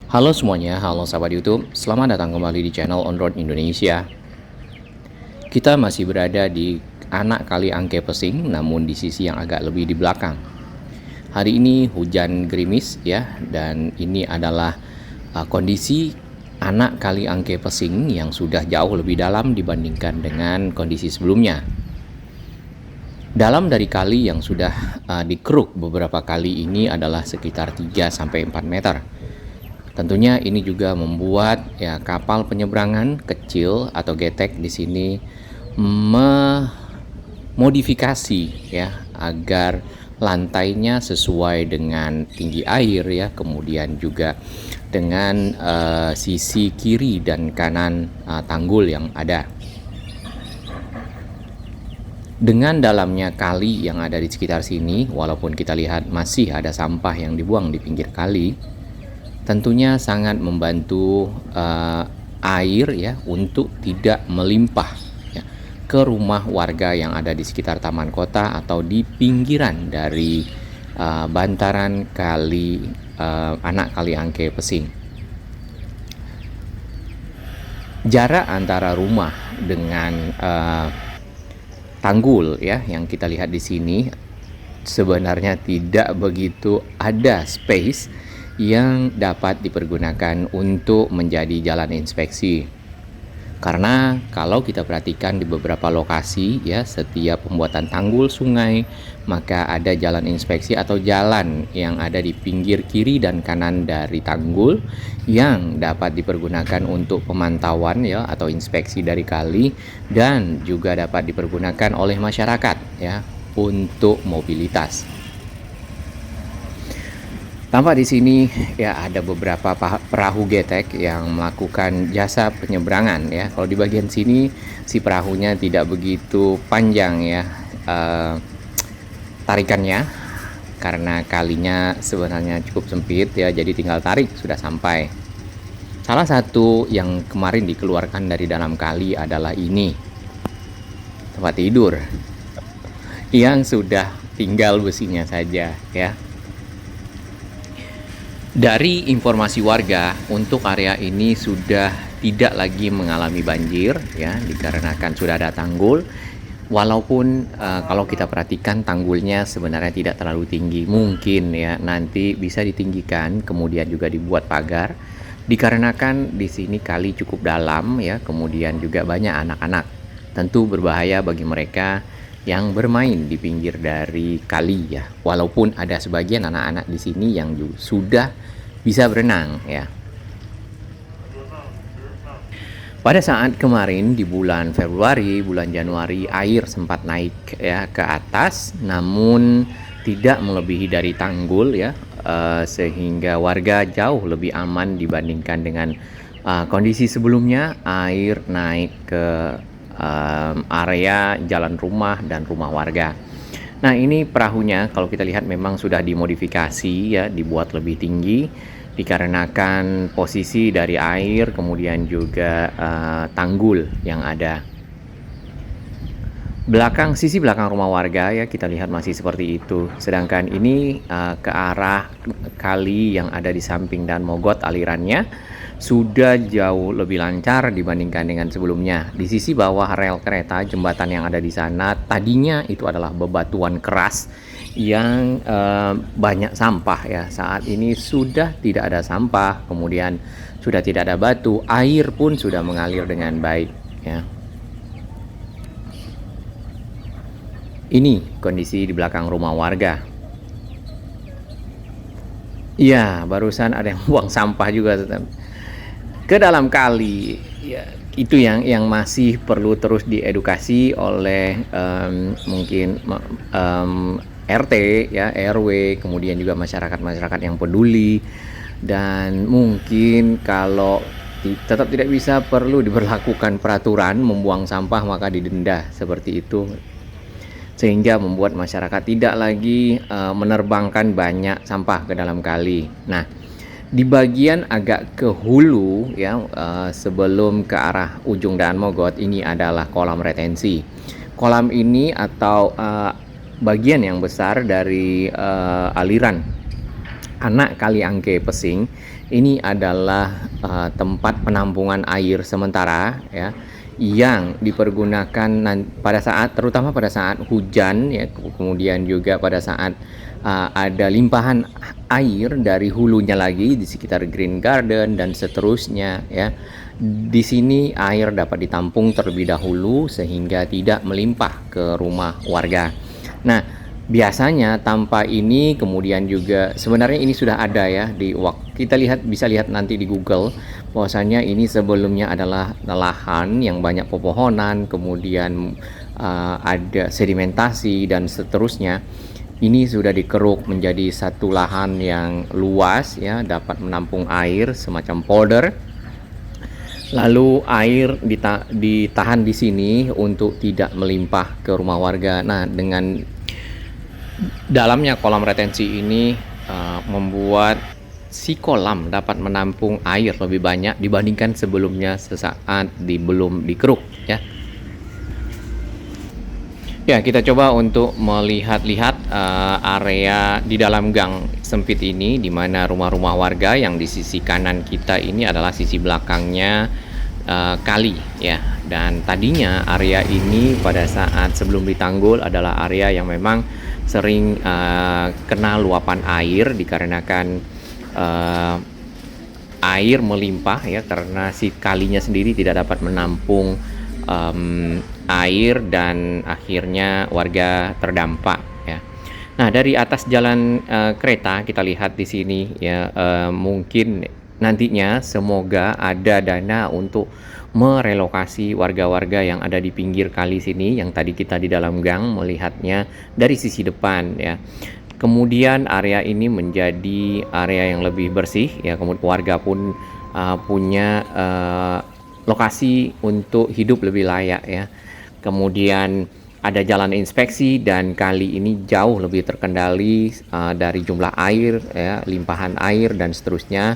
Halo semuanya, halo sahabat YouTube. Selamat datang kembali di channel On Road Indonesia. Kita masih berada di anak kali Angke Pesing, namun di sisi yang agak lebih di belakang. Hari ini hujan gerimis ya, dan ini adalah kondisi anak kali Angke Pesing yang sudah jauh lebih dalam dibandingkan dengan kondisi sebelumnya. Dalam dari kali yang sudah dikeruk beberapa kali ini adalah sekitar 3-4 meter. Tentunya ini juga membuat ya kapal penyeberangan kecil atau getek di sini memodifikasi ya agar lantainya sesuai dengan tinggi air ya, kemudian juga dengan sisi kiri dan kanan tanggul yang ada. Dengan dalamnya kali yang ada di sekitar sini, walaupun kita lihat masih ada sampah yang dibuang di pinggir kali, tentunya sangat membantu air ya untuk tidak melimpah ya, ke rumah warga yang ada di sekitar taman kota atau di pinggiran dari bantaran kali anak kali Angke Pesing. Jarak antara rumah dengan tanggul ya yang kita lihat di sini sebenarnya tidak begitu ada space yang dapat dipergunakan untuk menjadi jalan inspeksi. Karena kalau kita perhatikan di beberapa lokasi ya, setiap pembuatan tanggul sungai maka ada jalan inspeksi atau jalan yang ada di pinggir kiri dan kanan dari tanggul yang dapat dipergunakan untuk pemantauan ya atau inspeksi dari kali, dan juga dapat dipergunakan oleh masyarakat ya untuk mobilitas. Tampak di sini ya ada beberapa perahu getek yang melakukan jasa penyeberangan ya. Kalau di bagian sini si perahunya tidak begitu panjang ya tarikannya, karena kalinya sebenarnya cukup sempit ya, jadi tinggal tarik sudah sampai. Salah satu yang kemarin dikeluarkan dari dalam kali adalah ini, tempat tidur yang sudah tinggal besinya saja ya. Dari informasi warga, untuk area ini sudah tidak lagi mengalami banjir ya, dikarenakan sudah ada tanggul. Walaupun kalau kita perhatikan tanggulnya sebenarnya tidak terlalu tinggi, mungkin ya nanti bisa ditinggikan, kemudian juga dibuat pagar. Dikarenakan di sini kali cukup dalam ya, kemudian juga banyak anak-anak. Tentu berbahaya bagi mereka yang bermain di pinggir dari kali ya. Walaupun ada sebagian anak-anak di sini yang sudah bisa berenang ya. Pada saat kemarin di bulan Februari, bulan Januari air sempat naik ya ke atas, namun tidak melebihi dari tanggul ya, sehingga warga jauh lebih aman dibandingkan dengan kondisi sebelumnya. Air naik ke area jalan rumah dan rumah warga. Nah ini perahunya kalau kita lihat memang sudah dimodifikasi ya, dibuat lebih tinggi dikarenakan posisi dari air, kemudian juga tanggul yang ada. Sisi belakang rumah warga ya kita lihat masih seperti itu. Sedangkan ini ke arah kali yang ada di samping dan mogot alirannya sudah jauh lebih lancar dibandingkan dengan sebelumnya. Di sisi bawah rel kereta, jembatan yang ada di sana tadinya itu adalah bebatuan keras yang banyak sampah ya. Saat ini sudah tidak ada sampah, kemudian sudah tidak ada batu, air pun sudah mengalir dengan baik ya. Ini kondisi di belakang rumah warga. Iya, barusan ada yang buang sampah juga ke dalam kali ya. Itu yang masih perlu terus diedukasi oleh mungkin RT ya, RW, kemudian juga masyarakat yang peduli. Dan mungkin kalau tetap tidak bisa, perlu diberlakukan peraturan membuang sampah maka didenda seperti itu, sehingga membuat masyarakat tidak lagi menerbangkan banyak sampah ke dalam kali. Nah di bagian agak ke hulu ya, sebelum ke arah ujung Daan Mogot, ini adalah kolam retensi. Kolam ini atau bagian yang besar dari aliran anak kali Angke Pesing Ini adalah tempat penampungan air sementara ya, yang dipergunakan pada saat, terutama pada saat hujan ya, kemudian juga pada saat ada limpahan air dari hulunya lagi di sekitar Green Garden dan seterusnya ya. Di sini air dapat ditampung terlebih dahulu sehingga tidak melimpah ke rumah warga. Nah, biasanya tanpa ini kemudian juga sebenarnya ini sudah ada ya di kita bisa lihat nanti di Google bahwasanya ini sebelumnya adalah lahan yang banyak pepohonan, kemudian ada sedimentasi dan seterusnya. Ini sudah dikeruk menjadi satu lahan yang luas ya, dapat menampung air semacam polder. Lalu air ditahan di sini untuk tidak melimpah ke rumah warga. Nah, dengan dalamnya kolam retensi ini membuat si kolam dapat menampung air lebih banyak dibandingkan sebelumnya sesaat belum dikeruk ya. Ya, kita coba untuk melihat-lihat area di dalam gang sempit ini, di mana rumah-rumah warga yang di sisi kanan kita ini adalah sisi belakangnya kali ya. Dan tadinya area ini pada saat sebelum ditanggul adalah area yang memang sering kena luapan air dikarenakan air melimpah ya, karena si kalinya sendiri tidak dapat menampung air dan akhirnya warga terdampak ya. Nah, dari atas jalan kereta kita lihat di sini ya, mungkin nantinya semoga ada dana untuk merelokasi warga-warga yang ada di pinggir kali sini yang tadi kita di dalam gang melihatnya dari sisi depan ya. Kemudian area ini menjadi area yang lebih bersih ya, kemudian warga pun punya lokasi untuk hidup lebih layak ya. Kemudian ada jalan inspeksi dan kali ini jauh lebih terkendali dari jumlah air ya, limpahan air dan seterusnya,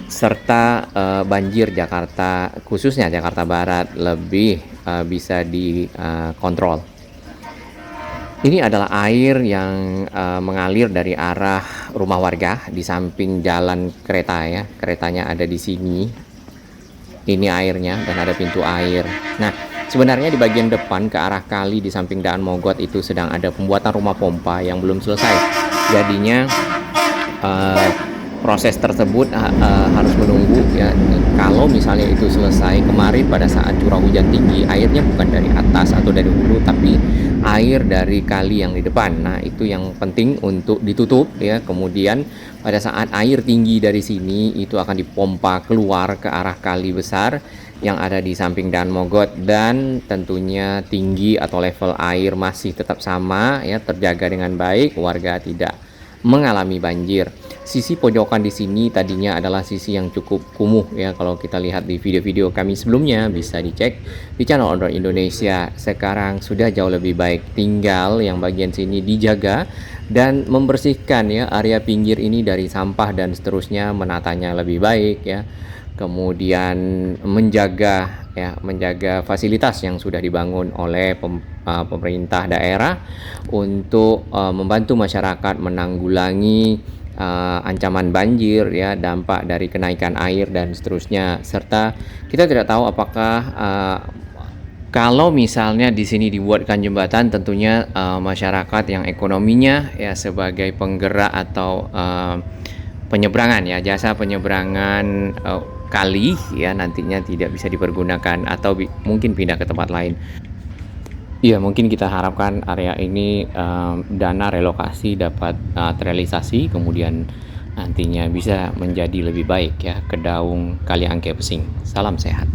serta banjir Jakarta, khususnya Jakarta Barat, lebih bisa dikontrol. Ini adalah air yang mengalir dari arah rumah warga di samping jalan kereta ya. Keretanya ada di sini. Ini airnya dan ada pintu air. Nah, sebenarnya di bagian depan ke arah kali di samping Daan Mogot itu sedang ada pembuatan rumah pompa yang belum selesai. Jadinya proses tersebut harus menunggu ya. Kalau misalnya itu selesai, kemarin pada saat curah hujan tinggi, airnya bukan dari atas atau dari hulu tapi air dari kali yang di depan. Nah, itu yang penting untuk ditutup ya. Kemudian pada saat air tinggi dari sini itu akan dipompa keluar ke arah kali besar yang ada di samping Daan Mogot, dan tentunya tinggi atau level air masih tetap sama ya, terjaga dengan baik, warga tidak mengalami banjir. Sisi pojokan di sini tadinya adalah sisi yang cukup kumuh ya, kalau kita lihat di video-video kami sebelumnya bisa dicek di channel Outdoor Indonesia. Sekarang sudah jauh lebih baik, tinggal yang bagian sini dijaga dan membersihkan ya area pinggir ini dari sampah dan seterusnya, menatanya lebih baik ya. Kemudian menjaga fasilitas yang sudah dibangun oleh pemerintah daerah untuk membantu masyarakat menanggulangi ancaman banjir ya, dampak dari kenaikan air dan seterusnya. Serta kita tidak tahu apakah kalau misalnya di sini dibuatkan jembatan, tentunya masyarakat yang ekonominya ya sebagai penggerak atau penyeberangan ya, jasa penyeberangan kali ya, nantinya tidak bisa dipergunakan atau mungkin pindah ke tempat lain. Ya, mungkin kita harapkan area ini dana relokasi dapat terrealisasi, kemudian nantinya bisa menjadi lebih baik ya, Kedaung Kaliangke Pesing. Salam sehat.